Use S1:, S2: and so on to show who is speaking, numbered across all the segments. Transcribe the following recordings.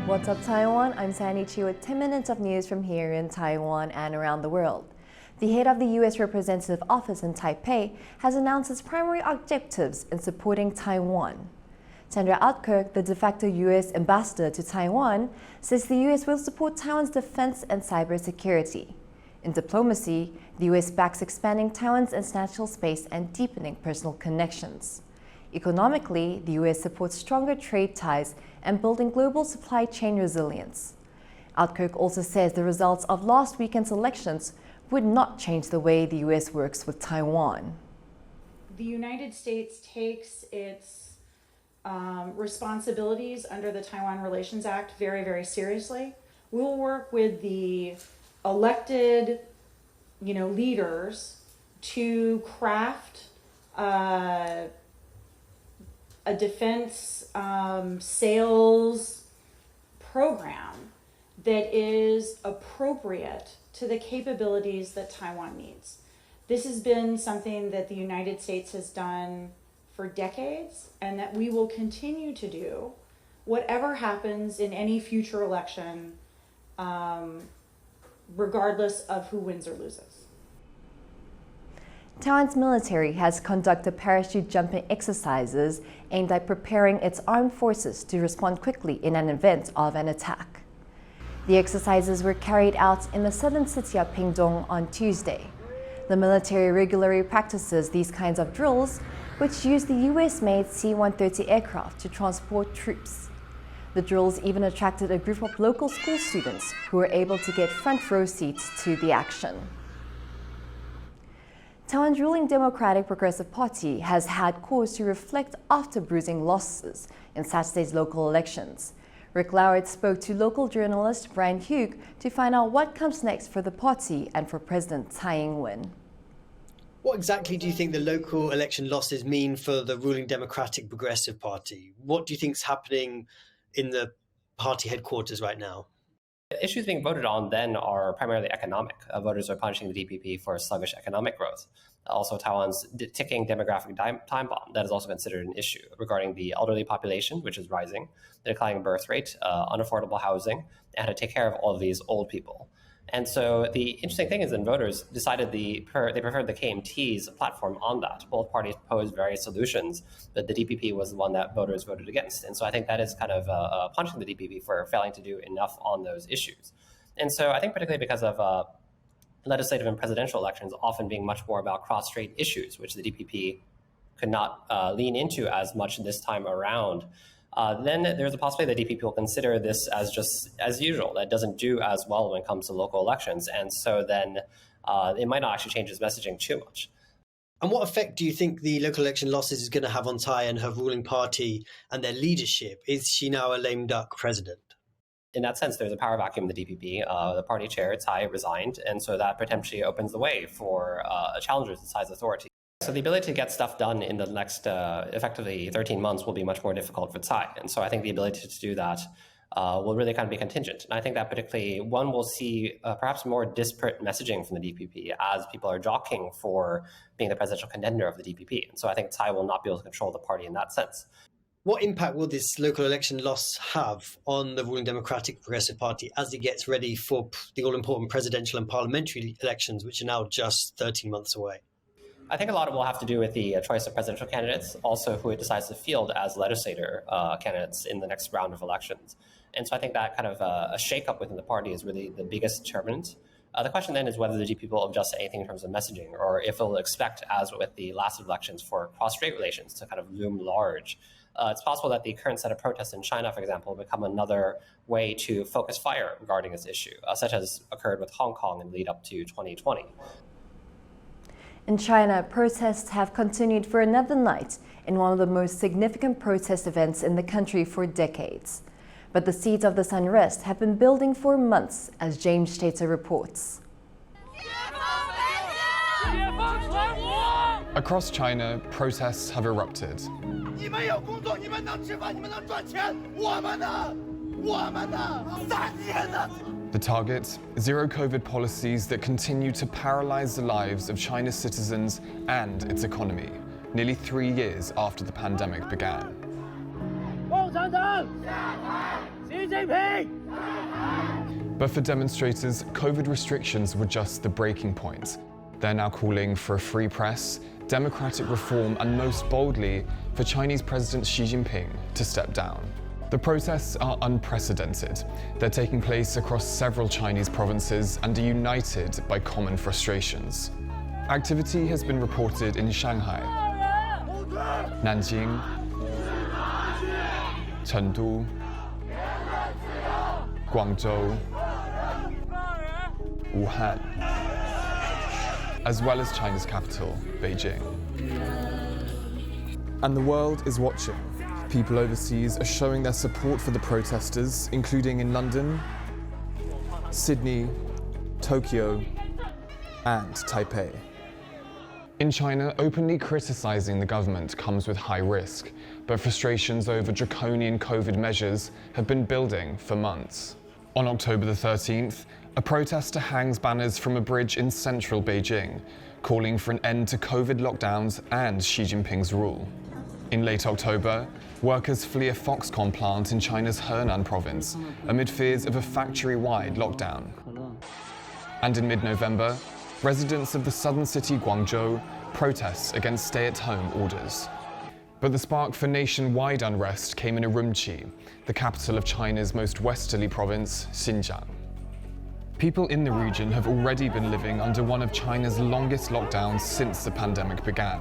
S1: What's up, Taiwan? I'm Sandy Chi with 10 minutes of news from here in Taiwan and around the world. The head of the U.S. Representative Office in Taipei has announced its primary objectives in supporting Taiwan. Sandra Outkirk, the de facto U.S. ambassador to Taiwan, says the U.S. will support Taiwan's defense and cybersecurity. In diplomacy, the U.S. backs expanding Taiwan's international space and deepening personal connections. Economically, the U.S. supports stronger trade ties and building global supply chain resilience. Outkirk also says the results of last weekend's elections would not change the way the U.S. works with Taiwan.
S2: The United States takes its responsibilities under the Taiwan Relations Act very, very seriously. We will work with the elected, leaders to craft a defense sales program that is appropriate to the capabilities that Taiwan needs. This has been something that the United States has done for decades, and that we will continue to do, whatever happens in any future election, regardless of who wins or loses.
S1: Taiwan's military has conducted parachute jumping exercises aimed at preparing its armed forces to respond quickly in an event of an attack. The exercises were carried out in the southern city of Pingtung on Tuesday. The military regularly practices these kinds of drills, which use the US-made C-130 aircraft to transport troops. The drills even attracted a group of local school students who were able to get front row seats to the action. Taiwan's ruling Democratic Progressive Party has had cause to reflect after bruising losses in Saturday's local elections. Rick Loward spoke to local journalist Brian Hugh to find out what comes next for the party and for President Tsai Ing-wen.
S3: What exactly do you think the local election losses mean for the ruling Democratic Progressive Party? What do you think is happening in the party headquarters right now?
S4: The issues being voted on then are primarily economic. Voters are punishing the DPP for sluggish economic growth. Also, Taiwan's ticking demographic time bomb, that is also considered an issue regarding the elderly population, which is rising, the declining birth rate, unaffordable housing, and how to take care of all of these old people. And so the interesting thing is that voters decided they preferred the KMT's platform on that. Both parties proposed various solutions, but the DPP was the one that voters voted against. And so I think that is kind of punching the DPP for failing to do enough on those issues. And so I think particularly because of legislative and presidential elections often being much more about cross-strait issues, which the DPP could not lean into as much this time around, then there's a possibility that DPP will consider this as just as usual, that doesn't do as well when it comes to local elections. And so then it might not actually change its messaging too much.
S3: And what effect do you think the local election losses is going to have on Tsai and her ruling party and their leadership? Is she now a lame duck president?
S4: In that sense, there's a power vacuum in the DPP. The party chair, Tsai, resigned, and so that potentially opens the way for challengers to Tsai's authority. So the ability to get stuff done in the next, effectively, 13 months will be much more difficult for Tsai. And so I think the ability to do that will really kind of be contingent. And I think that particularly, one will see perhaps more disparate messaging from the DPP as people are jockeying for being the presidential contender of the DPP. And so I think Tsai will not be able to control the party in that sense.
S3: What impact will this local election loss have on the ruling Democratic Progressive Party as it gets ready for the all-important presidential and parliamentary elections, which are now just 13 months away?
S4: I think a lot of it will have to do with the choice of presidential candidates, also who it decides to field as legislator candidates in the next round of elections. And so I think that kind of a shakeup within the party is really the biggest determinant. The question then is whether the DPP will adjust anything in terms of messaging, or if it will expect, as with the last elections, for cross-strait relations to kind of loom large. It's possible that the current set of protests in China, for example, will become another way to focus fire regarding this issue, such as occurred with Hong Kong in lead up to 2020.
S1: In China, protests have continued for another night in one of the most significant protest events in the country for decades. But the seeds of this unrest have been building for months, as James Stater reports.
S5: Across China, protests have erupted. The target, zero COVID policies that continue to paralyze the lives of China's citizens and its economy, nearly 3 years after the pandemic began. But for demonstrators, COVID restrictions were just the breaking point. They're now calling for a free press, democratic reform, and most boldly, for Chinese President Xi Jinping to step down. The protests are unprecedented. They're taking place across several Chinese provinces and are united by common frustrations. Activity has been reported in Shanghai, Nanjing, Chengdu, Guangzhou, Wuhan, as well as China's capital, Beijing. And the world is watching. People overseas are showing their support for the protesters, including in London, Sydney, Tokyo, and Taipei. In China, openly criticizing the government comes with high risk, but frustrations over draconian COVID measures have been building for months. On October the 13th, a protester hangs banners from a bridge in central Beijing, calling for an end to COVID lockdowns and Xi Jinping's rule. In late October, workers flee a Foxconn plant in China's Henan province amid fears of a factory-wide lockdown. And in mid-November, residents of the southern city Guangzhou protests against stay-at-home orders. But the spark for nationwide unrest came in Urumqi, the capital of China's most westerly province, Xinjiang. People in the region have already been living under one of China's longest lockdowns since the pandemic began.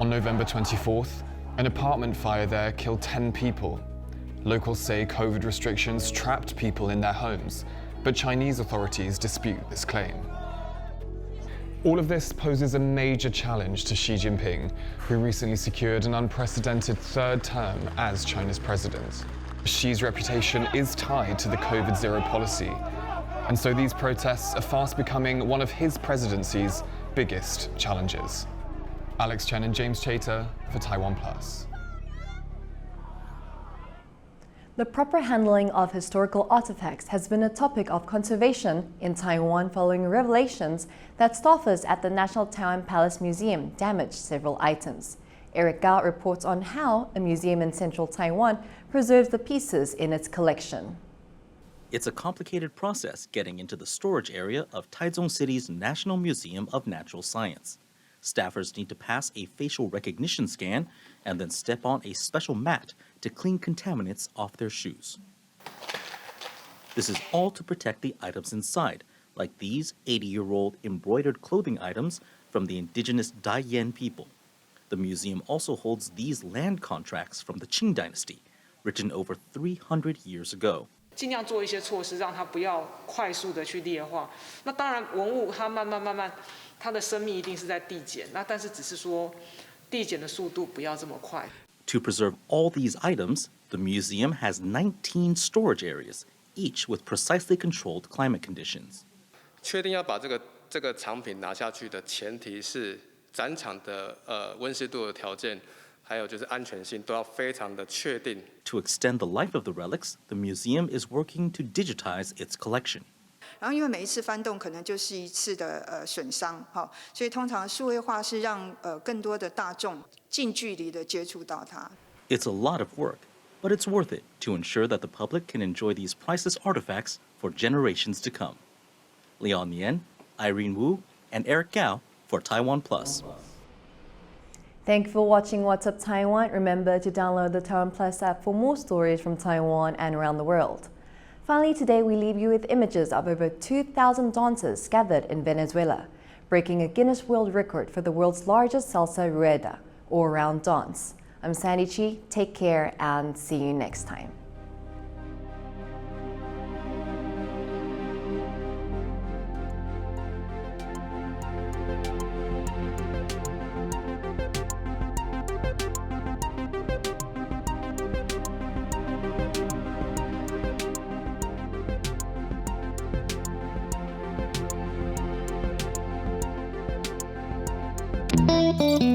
S5: On November 24th, an apartment fire there killed 10 people. Locals say COVID restrictions trapped people in their homes, but Chinese authorities dispute this claim. All of this poses a major challenge to Xi Jinping, who recently secured an unprecedented third term as China's president. Xi's reputation is tied to the COVID zero policy, and so these protests are fast becoming one of his presidency's biggest challenges. Alex Chen and James Chater for TaiwanPlus.
S1: The proper handling of historical artifacts has been a topic of conservation in Taiwan following revelations that staffers at the National TaiwanPlus Museum damaged several items. Eric Gao reports on how a museum in central Taiwan preserves the pieces in its collection.
S6: It's a complicated process getting into the storage area of Taichung City's National Museum of Natural Science. Staffers need to pass a facial recognition scan and then step on a special mat to clean contaminants off their shoes. This is all to protect the items inside, like these 80-year-old embroidered clothing items from the indigenous Daiyan people. The museum also holds these land contracts from the Qing dynasty, written over 300 years ago.
S7: 尽量做一些措施，让它不要快速的去劣化。那当然，文物它慢慢，它的生命一定是在递减。那但是只是说，递减的速度不要这么快。
S6: To preserve all these items, the museum has 19 storage areas, each with precisely controlled climate conditions.
S8: 确定要把这个藏品拿下去的前提是展场的温湿度的条件。 还有就是安全性都要非常的确定。
S6: To extend the life of the relics, the museum is working to digitize its collection.
S9: 然后因为每一次翻动可能就是一次的损伤，所以通常数位化是让更多的大众近距离的接触到它。
S6: It's a lot of work, but it's worth it to ensure that the public can enjoy these priceless artifacts for generations to come. Liao Nian, Irene Wu, and Eric Gao for TaiwanPlus.
S1: Thank you for watching What's Up Taiwan. Remember to download the TaiwanPlus app for more stories from Taiwan and around the world. Finally, today we leave you with images of over 2,000 dancers gathered in Venezuela, breaking a Guinness World Record for the world's largest salsa rueda, or round dance. I'm Sandy Chi. Take care and see you next time.
S10: Thank you.